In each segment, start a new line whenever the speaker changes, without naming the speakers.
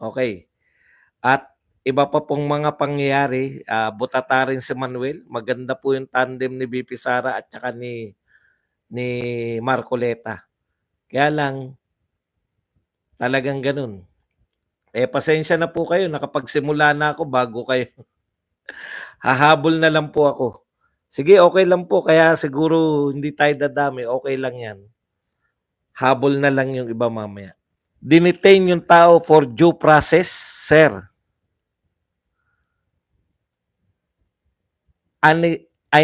Okay. At iba pa pong mga pangyayari, butata rin si Manuel. Maganda po yung tandem ni VP Sara at saka ni Marcoleta. Kaya lang, talagang gano'n. Pasensya na po kayo, nakapagsimula na ako bago kayo. Hahabol na lang po ako. Sige, okay lang po. Kaya siguro hindi tayo dadami. Okay lang yan. Habol na lang yung iba mamaya. Dinetain yung tao for due process, sir. I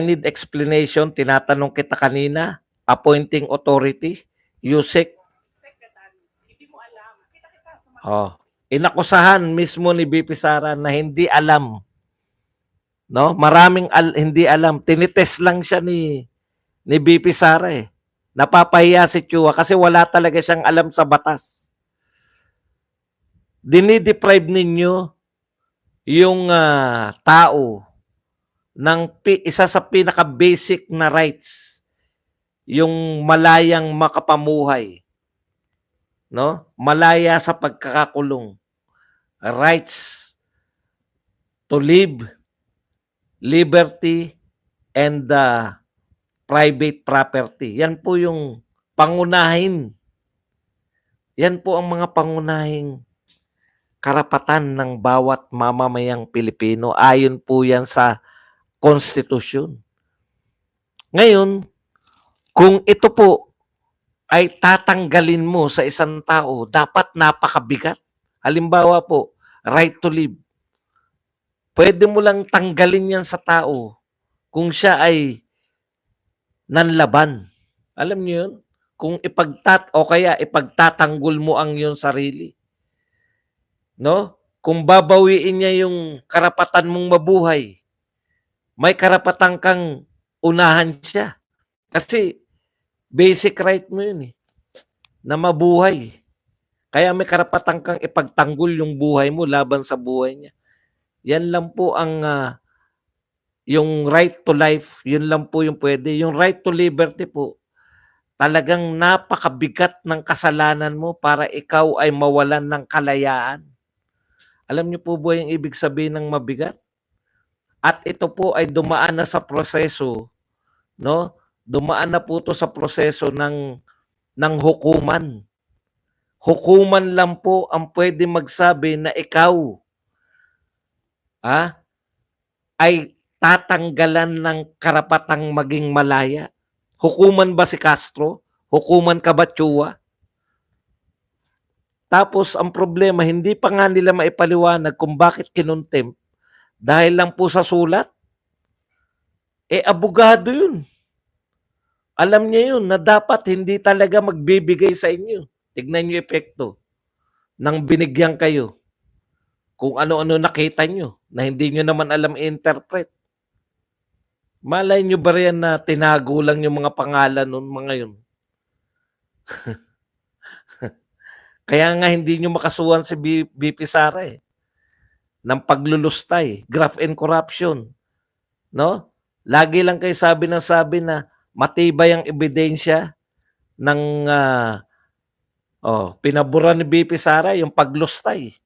need explanation. Tinatanong kita kanina. Appointing authority. USEC. Oh. Inakusahan mismo ni BP Sara na hindi alam. No? Maraming hindi alam. Tinitest lang siya ni BP Sara eh. Napapahiya si Chua kasi wala talaga siyang alam sa batas. Dinideprive ninyo yung tao ng isa sa pinaka-basic na rights, yung malayang makapamuhay. No? Malaya sa pagkakakulong. Rights to live, liberty, and private property. Yan po yung pangunahin. Yan po ang mga pangunahing karapatan ng bawat mamamayang Pilipino. Ayon po yan sa konstitusyon. Ngayon, kung ito po ay tatanggalin mo sa isang tao, dapat napakabigat. Halimbawa po, right to live. Pwede mo lang tanggalin yan sa tao kung siya ay nanlaban. Alam niyo yun? Kung o kaya ipagtatanggol mo ang iyong sarili. No? Kung babawiin niya yung karapatan mong mabuhay, may karapatan kang unahan siya. Kasi basic right mo yun eh, na mabuhay. Kaya may karapatan kang ipagtanggol yung buhay mo laban sa buhay niya. Yan lang po ang yung right to life, yun lang po yung pwede. Yung right to liberty po, talagang napakabigat ng kasalanan mo para ikaw ay mawalan ng kalayaan. Alam niyo po ba yung ibig sabihin ng mabigat? At ito po ay dumaan na sa proseso, no? Dumaan na po ito sa proseso ng hukuman. Hukuman lang po ang pwede magsabi na ikaw ay tatanggalan ng karapatang maging malaya. Hukuman ba si Castro? Hukuman ka ba, Chua? Tapos ang problema, hindi pa nga nila maipaliwanag kung bakit kinontempt. Dahil lang po sa sulat. Abogado yun. Alam niya yun na dapat hindi talaga magbibigay sa inyo. Tignan niyo epekto nang binigyan kayo. Kung ano-ano nakita nyo na hindi nyo naman alam i-interpret. Malay nyo ba riyan na tinago lang yung mga pangalan nun mga yun? Kaya nga hindi nyo makasuhan si BP Sara eh. Ng paglulustay, graft and corruption. No? Lagi lang kayo sabi na matibay ang ebidensya ng pinabura ni BP Sara yung paglustay.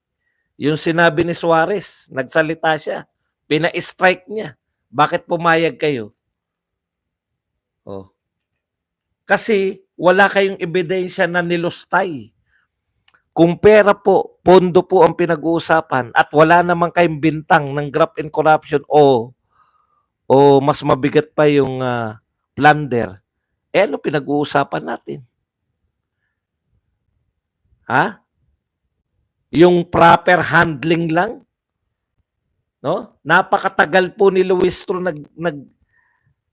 Yung sinabi ni Suarez, nagsalita siya, pina-strike niya. Bakit pumayag kayo? Kasi wala kayong ebidensya na nilustay. Kung pera po, pondo po ang pinag-uusapan at wala namang kayong bintang ng graft and corruption o mas mabigat pa yung plunder, ano pinag-uusapan natin? Yung proper handling lang? No? Napakatagal po ni Luistro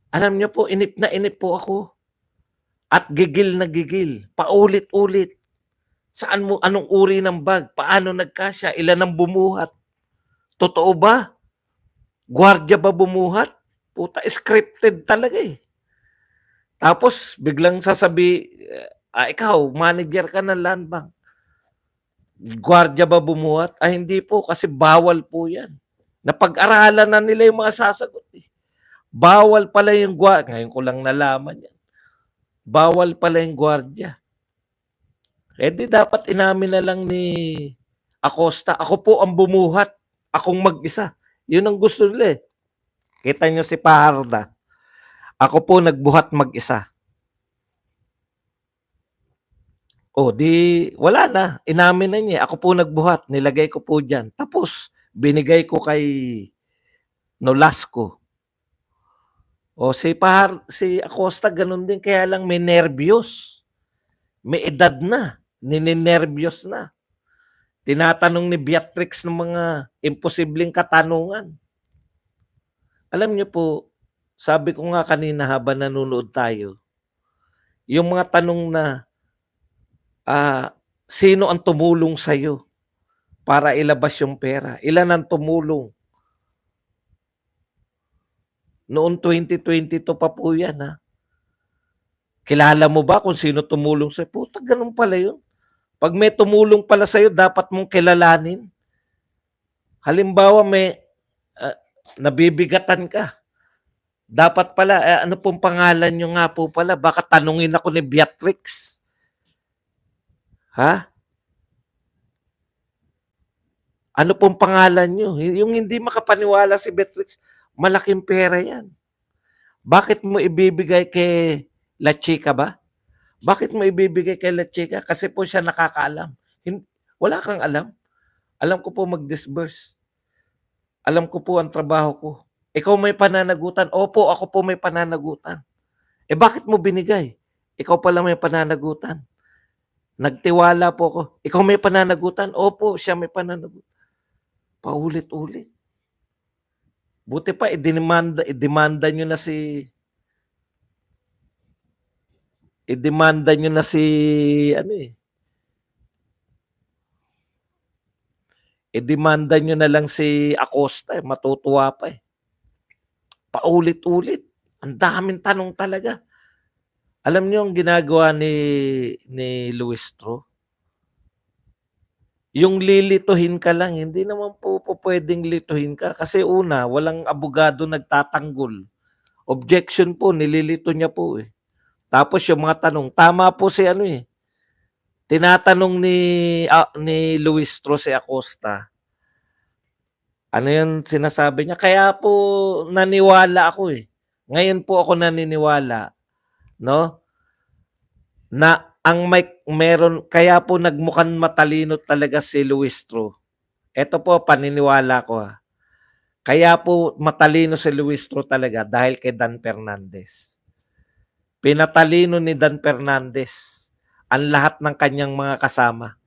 alam niyo po, inip po ako. At gigil na gigil. Paulit-ulit. Anong uri ng bag? Paano nagkasya? Ilan ang bumuhat? Totoo ba? Gwardiya ba bumuhat? Puta, scripted talaga eh. Tapos, biglang ikaw, manager ka ng land bank. Gwardiya ba bumuhat? Hindi po, kasi bawal po yan. Napag-aralan na nila yung mga sasagot eh. Bawal pala yung gwardiya. Ngayon ko lang nalaman yan. Bawal pala yung gwardiya. Di dapat inamin na lang ni Acosta, ako po ang bumuhat, akong mag-isa. Yun ang gusto nila eh. Kita nyo si Paharda, ako po nagbuhat mag-isa. O di, wala na, inamin na niya, ako po nagbuhat, nilagay ko po dyan. Tapos, binigay ko kay Nolasco. O si Acosta ganun din, kaya lang may nervyos. May edad na, nininervyos na. Tinatanong ni Beatrix ng mga imposibleng katanungan. Alam niyo po, sabi ko nga kanina habang nanonood tayo, yung mga tanong na sino ang tumulong sa'yo para ilabas yung pera? Ilan ang tumulong? Noong 2022 pa po yan, ha? Kilala mo ba kung sino tumulong sa'yo? Puta, ganun pala yun. Pag may tumulong pala sa'yo, dapat mong kilalanin. Halimbawa, may nabibigatan ka. Dapat pala, ano pong pangalan nyo nga po pala? Baka tanungin ako ni Beatrix. Ha? Ano pong pangalan nyo? Yung hindi makapaniwala si Beatrix, malaking pera yan. Bakit mo ibibigay kay La Chica ba? Bakit mo ibibigay kay La Chica? Kasi po siya nakakaalam. Wala kang alam. Alam ko po mag-disburse. Alam ko po ang trabaho ko. Ikaw may pananagutan. Opo, ako po may pananagutan. Bakit mo binigay? Ikaw pala may pananagutan. Nagtiwala po ako. Ikaw may pananagutan? Opo, siya may pananagutan. Paulit-ulit. Buti pa, idemanda nyo na si idemanda nyo na lang si Acosta, matutuwa pa eh. Paulit-ulit. Ang daming tanong talaga. Alam niyo ang ginagawa ni Luis Tro? Yung lilituhin ka lang, hindi naman po pwedeng lituhin ka. Kasi una, walang abogado nagtatanggol. Objection po, nililito niya po eh. Tapos yung mga tanong, tama po si tinatanong ni Luis Tro si Acosta. Ano yung sinasabi niya? Kaya po naniwala ako eh. Ngayon po ako naniniwala, no? Na ang meron, kaya po nagmukhang matalino talaga si Luis Tro. Ito po, paniniwala ko ha. Kaya po matalino si Luis Tro talaga dahil kay Dan Fernandez. Pinatalino ni Dan Fernandez ang lahat ng kanyang mga kasama.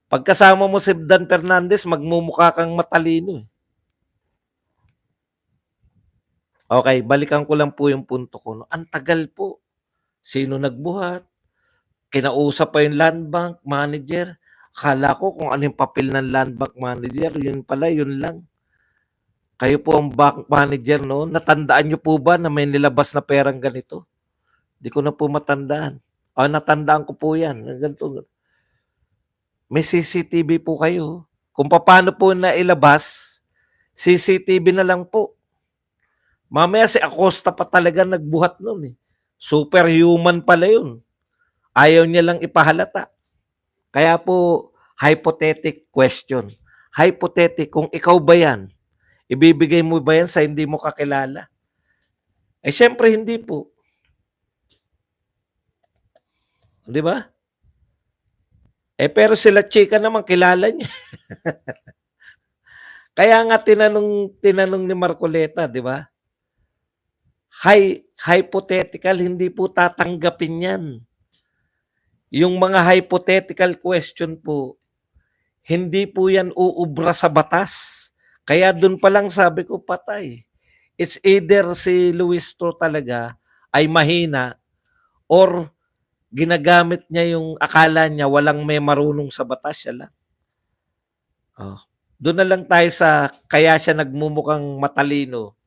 Pagkasama mo si Dan Fernandez, magmumukha kang matalino eh. Okay, balikan ko lang po yung punto ko. Ang tagal po. Sino nagbuhat? Kinausap pa yung land bank manager. Akala ko kung ano yung papel ng land bank manager, yun pala, yun lang. Kayo po ang bank manager, no? Natandaan nyo po ba na may nilabas na perang ganito? Di ko na po matandaan. Natandaan ko po yan. Ganito. May CCTV po kayo. Kung paano po na ilabas, CCTV na lang po. Mamaya si Acosta pa talaga nagbuhat nun eh. Superhuman pala yun. Ayaw niya lang ipahalata. Kaya po, hypothetical question. Hypothetical, kung ikaw ba yan, ibibigay mo ba yan sa hindi mo kakilala? Syempre hindi po. Di ba? Pero sila Chica naman, kilala niya. Kaya nga tinanong ni Marcoleta, di ba? Hypothetical, hindi po tatanggapin yan. Yung mga hypothetical question po, hindi po yan uubra sa batas. Kaya dun pa lang sabi ko, patay. It's either si Luis Tro talaga ay mahina or ginagamit niya yung akala niya walang may marunong sa batas, siya lang. Doon na lang tayo sa kaya siya nagmumukhang matalino.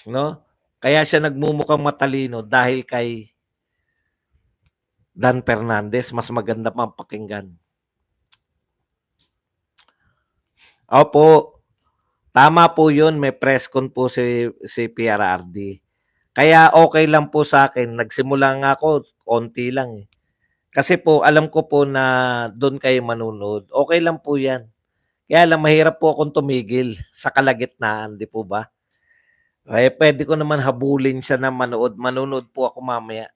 No? Kaya siya nagmumukhang matalino dahil kay Dan Fernandez, mas maganda pang pakinggan. Opo, tama po yun, may press con po si PRRD. Kaya okay lang po sa akin, nagsimula nga ako, konti lang eh. Kasi po alam ko po na do'n kayo manonood, okey lang po 'yan. Kaya lang mahirap po akong tumigil sa kalagitnaan, 'di po ba? Eh, puwede ko naman habulin siya na manonood po ako mamaya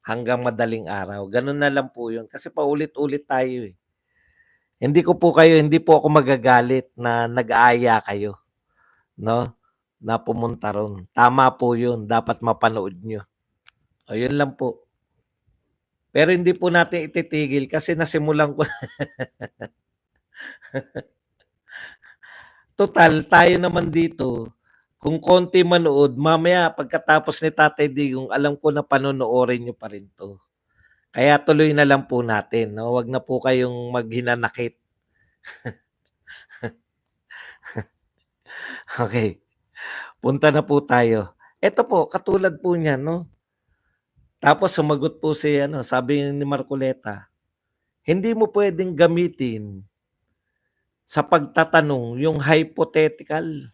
hanggang madaling araw, gano'n na lang po 'yun. Kasi paulit-ulit tayo, eh. Hindi po ako magagalit na nag-aaya kayo, 'no, na pumunta ro'n. Tama po 'yun, dapat mapanood niyo. Oh, 'yun lang po. Pero hindi po natin ititigil kasi nasimulan ko total tayo naman dito, kung konti manood, mamaya pagkatapos ni Tatay Digong alam ko na panonoorin niyo pa rin 'to. Kaya tuloy na lang po natin 'no, wag na po kayong maghinanakit. Okey, punta na po tayo. Eto po, katulad po niyan 'no, tapos sumagot po si ano, sabi ni Marcoleta, "Hindi mo puwedeng gamitin sa pagtatanong yung hypothetical."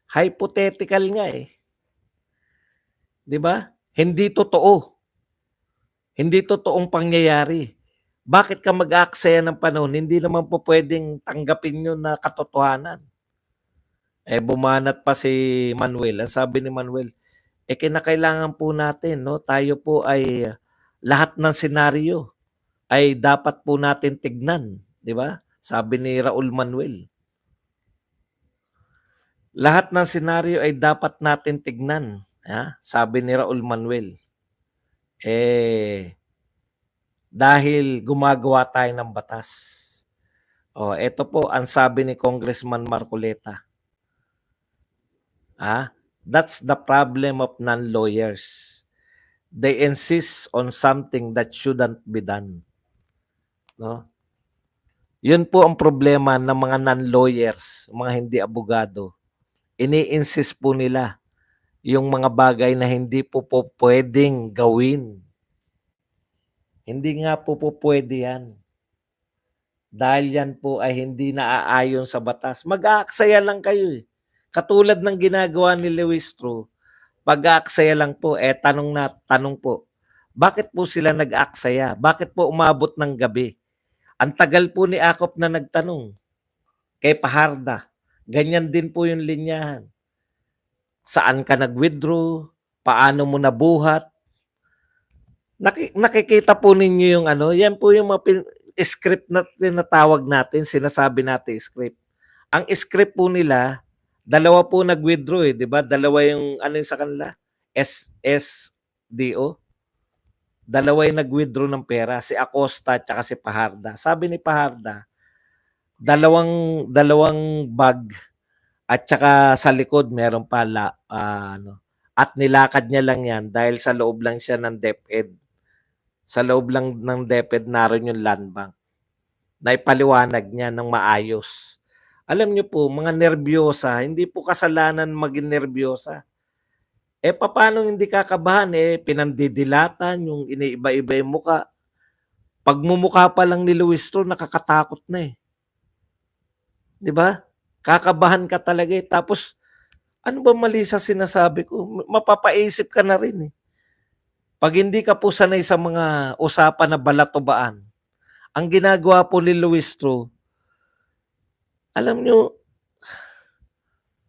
Hypothetical nga, eh, 'di ba? Hindi totoong pangyayari. Bakit ka mag-aaksaya ng panahon, hindi naman po puwedeng tanggapin yun na katotohanan. Eh, bumanat pa si Manuel, ang sabi ni Manuel, eh, kinakailangan po natin 'no, tayo po ay lahat ng senaryo ay dapat po natin tignan, 'di ba? Sabi ni Raul Manuel, lahat ng senaryo ay dapat natin tignan, sabi ni Raul Manuel. Eh, dahil gumagawa tayo ng batas. Oh, eto po ang sabi ni Congressman Marcoleta, "That's the problem of non-lawyers. They insist on something that shouldn't be done." 'No? Yun po ang problema ng mga non-lawyers, mga hindi abogado. Ini-insist po nila yung mga bagay na hindi po puwedeng gawin. Hindi nga po puwede yan. Dahil yan po ay hindi naaayon sa batas. Mag-aaksaya lang kayo, eh. Katulad ng ginagawa ni Luis Tro, pag-aaksaya lang po, eh tanong po, bakit po sila nag-aaksaya? Bakit po umabot ng gabi? Ang tagal po ni Akop na nagtanong kay Paharda. Ganyan din po yung linyahan. Saan ka nag-withdraw? Paano mo nabuhat? Nakikita po ninyo yung ano, yan po yung mga script na tinatawag natin, sinasabi natin script. Ang script po nila, dalawa po nag-withdraw, eh, 'di ba? Dalawa yung ano yung sa kanila, SSDO. Dalawa yung nag-withdraw ng pera, si Acosta at saka si Paharda. Sabi ni Paharda, dalawang dalawang bag at saka sa likod meron pa ano, at nilakad niya lang 'yan dahil sa loob lang siya ng DepEd. Sa loob lang ng DepEd naroon yung land bank. Naipaliwanag niya ng maayos. Alam niyo po, mga nerbiyosa, hindi po kasalanan maging nerbiyosa. Eh, papaano hindi kakabahan, eh, pinandidilatan, yung iniiba-iba yung muka. Pagmumukha pa lang ni Luis Tro, nakakatakot na, eh. 'Di ba? Kakabahan ka talaga, eh. Tapos, ano ba mali sa sinasabi ko? Mapapaisip ka na rin, eh. 'Pag hindi ka po sanay sa mga usapan na balat-ubaan, ang ginagawa po ni Luis Tro, alam niyo,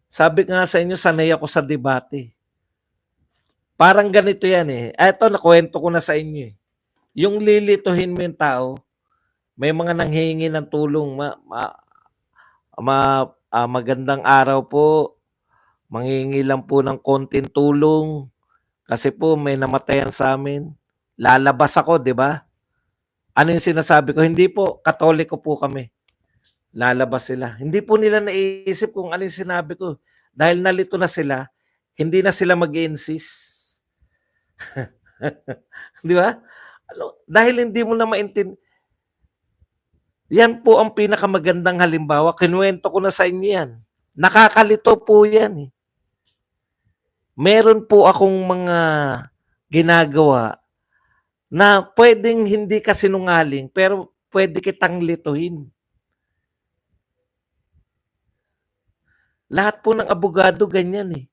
sabi ko nga sa inyo, sanay ako sa debate. Parang ganito yan, eh. Eto nakuwento ko na sa inyo, eh. Yung lilituhin mo yung tao, may mga nanghihingi ng tulong, magandang araw po, manghihingi lang po ng konting tulong kasi po may namatayan sa'min. Lalabas ako, 'di ba? Ano yung sinasabi ko? Hindi po, Katoliko po kami. Lalabas sila. Hindi po nila naiisip kung ano yung sinabi ko. Dahil nalito na sila, hindi na sila mag-i-insist. 'Di ba? Ano, dahil hindi mo na yan po ang pinakamagandang halimbawa, kinuwento ko na sa inyo yan. Nakakalito po yan, eh. Meron po akong mga ginagawa na puwedeng hindi ka sinungaling pero puwede kitang lituhin. Lahat po ng abogado ganyan, eh.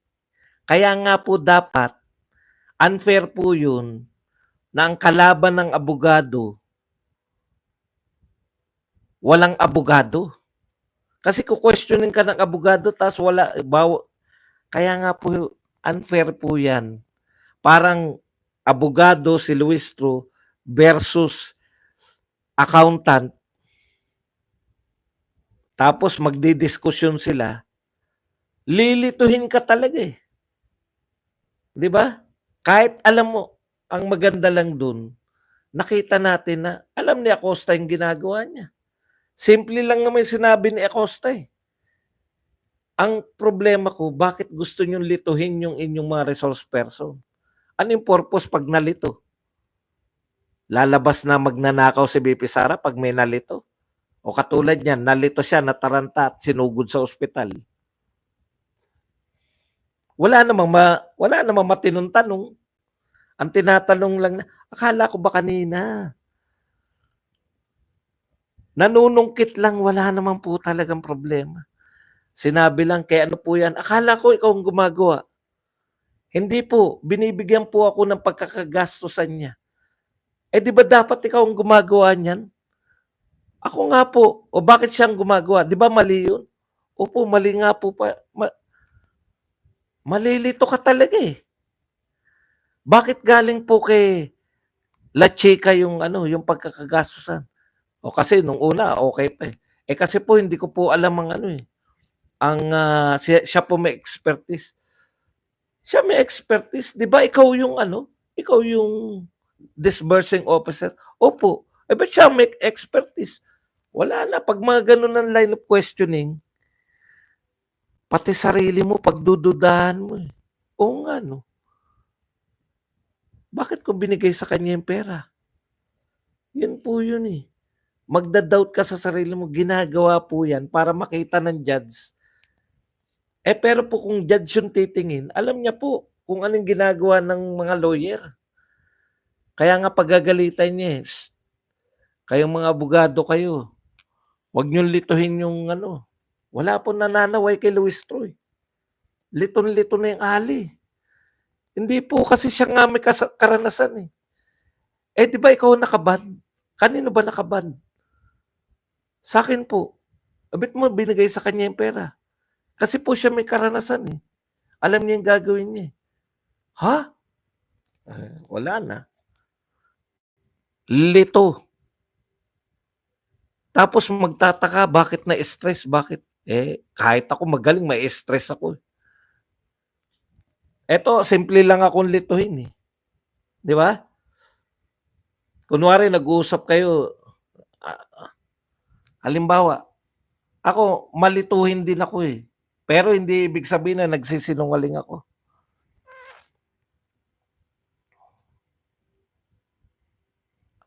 Kaya nga po dapat Unfair po yun na ang kalaban ng abogado, walang abogado. Kasi kukwestiyonin ka ng abogado tapos kaya nga po unfair po yan. Parang abogado si Luis Tru versus accountant. Tapos magdidiskusyon sila. Lilituhin ka talaga eh. 'Di ba? Kahit alam mo, ang maganda lang dun, nakita natin na alam ni Acosta yung ginagawa niya. Simple lang naman yung sinabi ni Acosta eh. Ang problema ko, bakit gusto niyong lituhin yung inyong mga resource person? Ano yung purpose pag nalito? Lalabas na magnanakaw si BP Sara pag may nalito? O katulad niyan, nalito siya, nataranta at sinugod sa ospital. Wala namang matinong tanong. Ang tinatanong lang na, akala ko ba kanina? Nanunungkit lang, wala naman po talagang problema. Sinabi lang, kaya ano po yan? Akala ko ikaw ang gumagawa. Hindi po, binibigyan po ako ng pagkakagastusan niya. Eh di ba dapat ikaw ang gumagawa niyan? Ako nga po. O bakit siyang gumagawa? Di ba mali yun? Opo, mali nga po pa. Malilito ka talaga eh. Bakit galing po kay La Chica yung yung pagkakagastusan? O kasi nung una okay pa eh. Eh kasi po hindi ko po alam ang siya po may expertise. Siya may expertise. 'Di ba ikaw yung ikaw yung disbursing officer. Opo. Eh ba't siya may expertise? Wala na. Pag mga ganun ng line of questioning, pati sarili mo, pagdududahan mo eh. Oo nga no. Bakit ko binigay sa kanya yung pera? Yun po yun eh. Magda-doubt ka sa sarili mo. Ginagawa po yan para makita ng judge. Eh pero po kung judge yung titingin, alam niya po kung anong ginagawa ng mga lawyer. Kaya nga pagagalitan niya eh. Psst, kayong mga abogado kayo, huwag niyong lituhin yung Wala po nananaway kay Luis Troy. Liton-lito na yung ali. Hindi po kasi siya nga may karanasan eh. Eh di ba ikaw nakaban? Kanino ba nakaban? Sa akin po. Abit mo binigay sa kanya yung pera. Kasi po siya may karanasan eh. Alam niya yung gagawin niya. Ha? Wala na. Lito. Tapos magtataka bakit na-stress, bakit? Eh, kahit ako magaling, may stress ako. Eto, simple lang akong lituhin eh. Di ba? Kunwari, nag-uusap kayo. Halimbawa, ako, malituhin din ako eh. Pero hindi ibig sabihin na nagsisinungaling ako.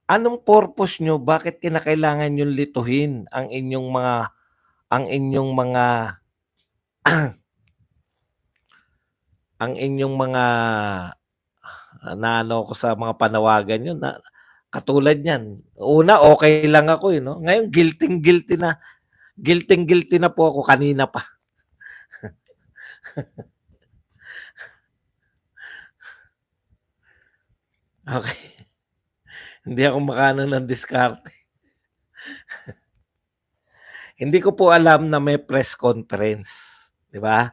Anong purpose nyo? Bakit kinakailangan yung lituhin ang inyong mga ang inyong mga naano ko sa mga panawagan yun na katulad niyan. Una, okay lang ako eh, no? Ngayon, guilty na po ako kanina pa. Okay. Hindi ako makano ng diskarte. Hindi ko po alam na may press conference. Di ba?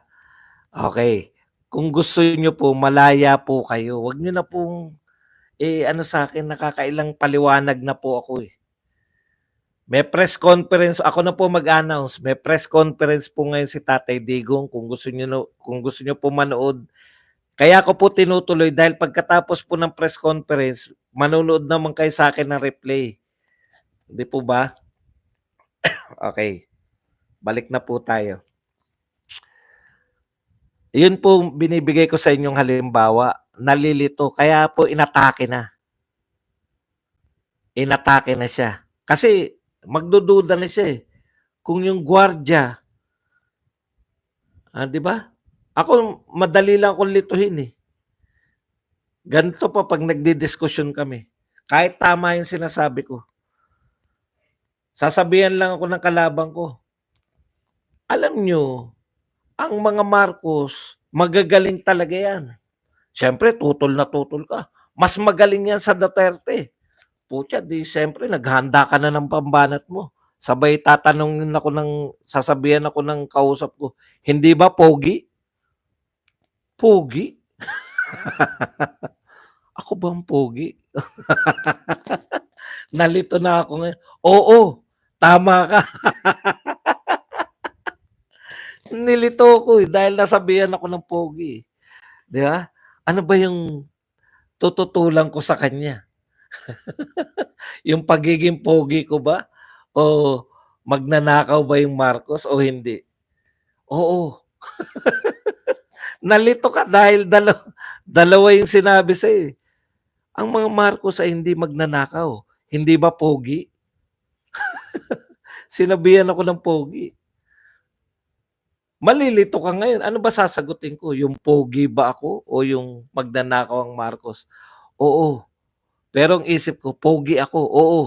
Okay. Kung gusto niyo po, malaya po kayo. Huwag niyo na pong, sa akin, nakakailang paliwanag na po ako eh. May press conference, ako na po mag-announce. May press conference po ngayon si Tatay Digong kung gusto niyo po manood. Kaya ko po tinutuloy dahil pagkatapos po ng press conference, manonood naman kayo sa akin ng replay. Hindi po ba? Okay. Balik na po tayo. Yun po binibigay ko sa inyong halimbawa. Nalilito. Kaya po inatake na. Inatake na siya. Kasi magdududa na siya eh. Kung yung gwardiya, di ba? Ako, madali lang akong lituhin eh. Ganito pa pag nagdidiskusyon kami. Kahit tama yung sinasabi ko. Sasabihan lang ako ng kalabang ko. Alam nyo, ang mga Marcos, magagaling talaga yan. Siyempre tutol na tutol ka. Mas magaling yan sa Duterte. Putya, di siyempre naghanda ka na ng pambanat mo. Sabay tatanungin ako sasabihan ako ng kausap ko, hindi ba pogi? Pogi? Ako ba ang pogi? Nalito na ako ngayon. Oo, tama ka. Nilito ko dahil nasabihan ako ng pogi. Di ba? Ano ba yung tututulan ko sa kanya? Yung pagiging pogi ko ba? O magnanakaw ba yung Marcos o hindi? Oo. Nalito ka dahil dalawa yung sinabi sa'yo. Ang mga Marcos ay hindi magnanakaw. Hindi ba pogi? Sinabihan ako ng pogi. Malilito ka ngayon. Ano ba sasagutin ko? Yung pogi ba ako o yung magnanakaw ang Marcos? Oo. Pero ang isip ko, pogi ako. Oo.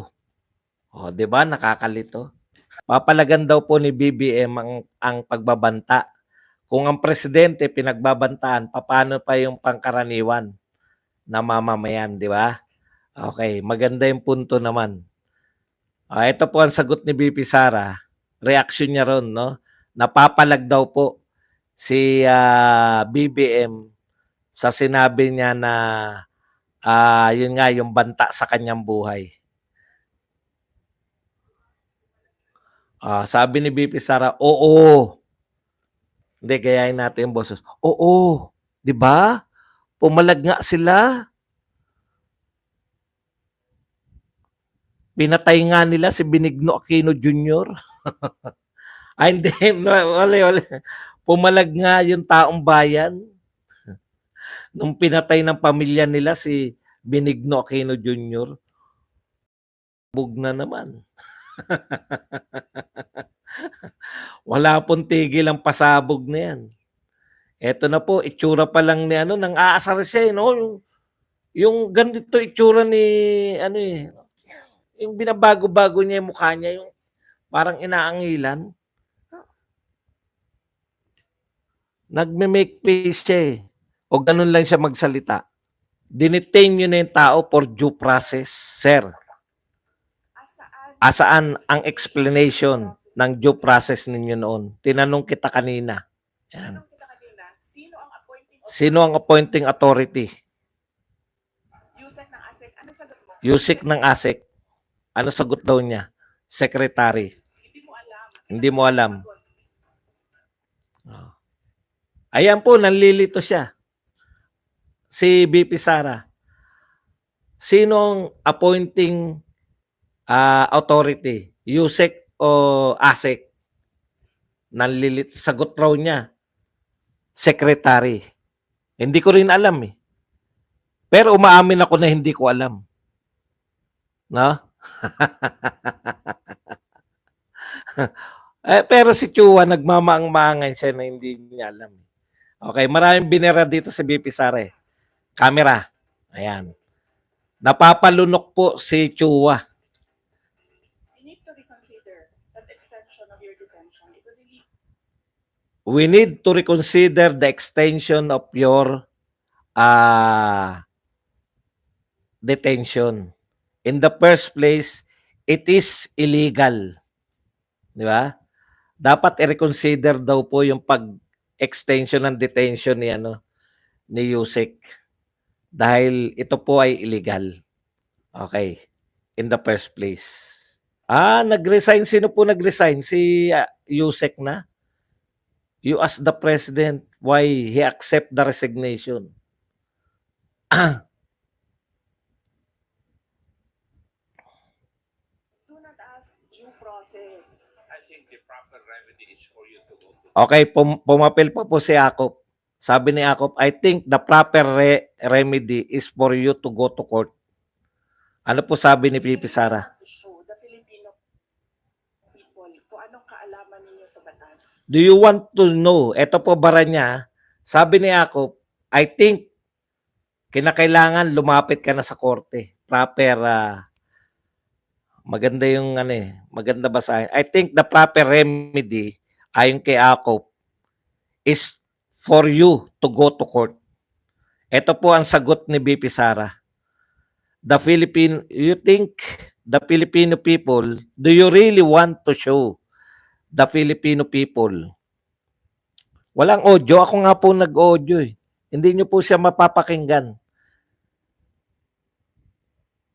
O, di ba? Nakakalito. Papalagan daw po ni BBM ang pagbabanta. Kung ang presidente pinagbabantaan, paano pa yung pangkaraniwan na mamamayan, di ba? Okay, maganda yung punto naman. Ito po ang sagot ni BP Sara. Reaction niya ron, no? Napapalag daw po si BBM sa sinabi niya na yun nga, yung banta sa kanyang buhay. Sabi ni BP Sara, oo. Hindi, gayahin natin yung boses. Oo, di ba? Pumalag nga sila. Pinatay nga nila si Benigno Aquino Jr. Ay, hindi. Wala. Pumalag nga yung taong bayan. Nung pinatay ng pamilya nila si Benigno Aquino Jr. Bug na naman. Wala pong tigil ang pasabog na yan. Eto na po, itsura pa lang ni nang aasar siya, no? Yung ganito itsura ni, yung binabago-bago niya yung mukha niya, yung parang inaangilan. Nagme-make face siya eh. O ganun lang siya magsalita. Dinetain nyo na yung tao for due process, sir. Asaan ang explanation ng due process ninyo noon? Tinanong kita kanina. Yan. Sino ang appointing authority? Yusik ng ASEC. Ano sagot daw niya? Secretary. Hindi mo alam. Ayan po, nanlilito siya. Si BP Sara. Sino ang appointing authority? Yusek o ASEC? Nanlilito. Sagot raw niya. Secretary. Hindi ko rin alam eh. Pero umaamin ako na hindi ko alam. No? Pero si Chua, nagmamaang-maangan siya na hindi niya alam. Okay, maraming binera dito sa BP Sara eh. Camera. Ayan. Napapalunok po si Chua. We need to reconsider the extension of your detention. In the first place, it is illegal. Di ba? Dapat i-reconsider daw po yung pag-extension ng detention ni Yusek. Dahil ito po ay illegal. Okay. In the first place. Nag-resign. Sino po nag-resign? Si Yusek na? You ask the president why he accept the resignation. Do not ask due process. I think the proper remedy is for you to go to... Okay, pumapil pa po si Akop. Sabi ni Akop, I think the proper remedy is for you to go to court. Ano po sabi ni Pipi Sara? Do you want to know? Ito po bara niya. Sabi ni Akop, I think kinakailangan lumapit ka na sa korte. Proper, maganda yung maganda basahin. I think the proper remedy, ayon kay Akop, is for you to go to court. Ito po ang sagot ni BP Sara. You think the Filipino people, do you really want to show the Filipino people? Walang audio. Ako nga po nag-audio eh. Hindi nyo po siya mapapakinggan.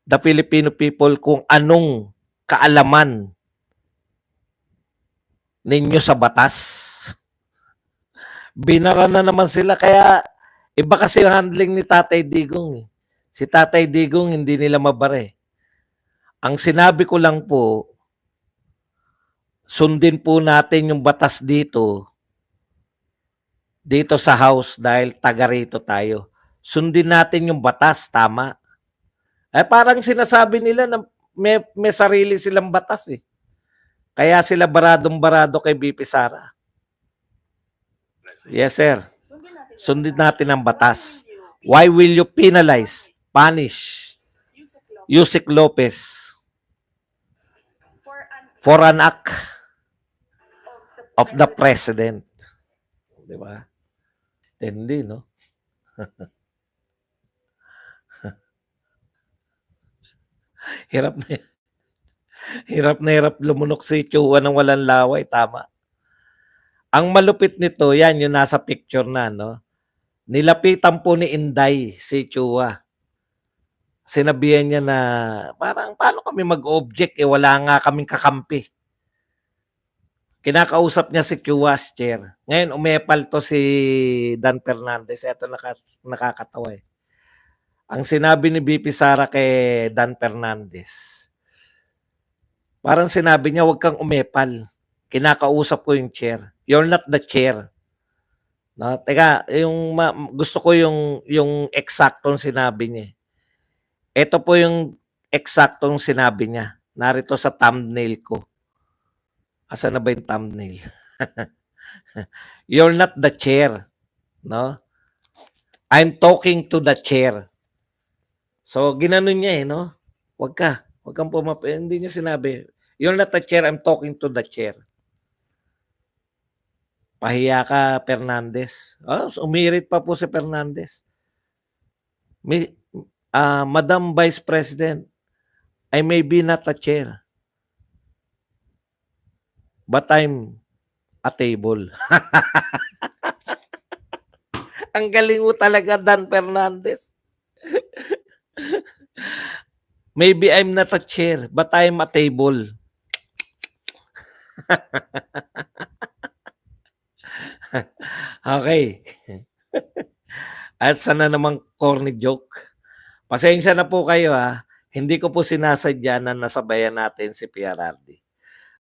The Filipino people kung anong kaalaman ninyo sa batas. Binara na naman sila. Kaya iba kasi yung handling ni Tatay Digong. Si Tatay Digong hindi nila mabare. Ang sinabi ko lang po, sundin po natin yung batas dito sa House dahil taga rito tayo. Sundin natin yung batas, tama. Parang sinasabi nila na may sarili silang batas eh. Kaya sila baradong-barado kay BP Sara. Yes, sir. Sundin natin ang batas. Why will you punish Yusek Lopez for an act of the president? Diba? Hindi, no? Hirap na hirap lumunok si Chua ng walang laway, tama. Ang malupit nito, yan yung nasa picture na, no? Nilapitan po ni Inday si Chua. Sinabihan niya na parang paano kami mag-object wala nga kaming kakampi. Kinakausap niya si QAS chair. Ngayon umepal to si Dan Fernandez. Ito nakakatawa eh. Ang sinabi ni BP Sara kay Dan Fernandez, parang sinabi niya, huwag kang umepal. Kinakausap ko yung chair. You're not the chair. No, teka, gusto ko yung eksaktong sinabi niya. Ito po yung eksaktong sinabi niya. Narito sa thumbnail ko. Asa na ba yung thumbnail? You're not the chair. No? I'm talking to the chair. So, ginanon niya no? Huwag kang hindi niya sinabi. You're not the chair, I'm talking to the chair. Pahiya ka, Fernandez. Umirit pa po si Fernandez. Madam Vice President, I may be not a chair, but I'm a table. Ang galing mo talaga, Dan Fernandez. Maybe I'm not a chair, but I'm a table. Okay. At sana namang corny joke. Pasensya na po kayo ha. Hindi ko po sinasadya na nasabayan natin si PRRD.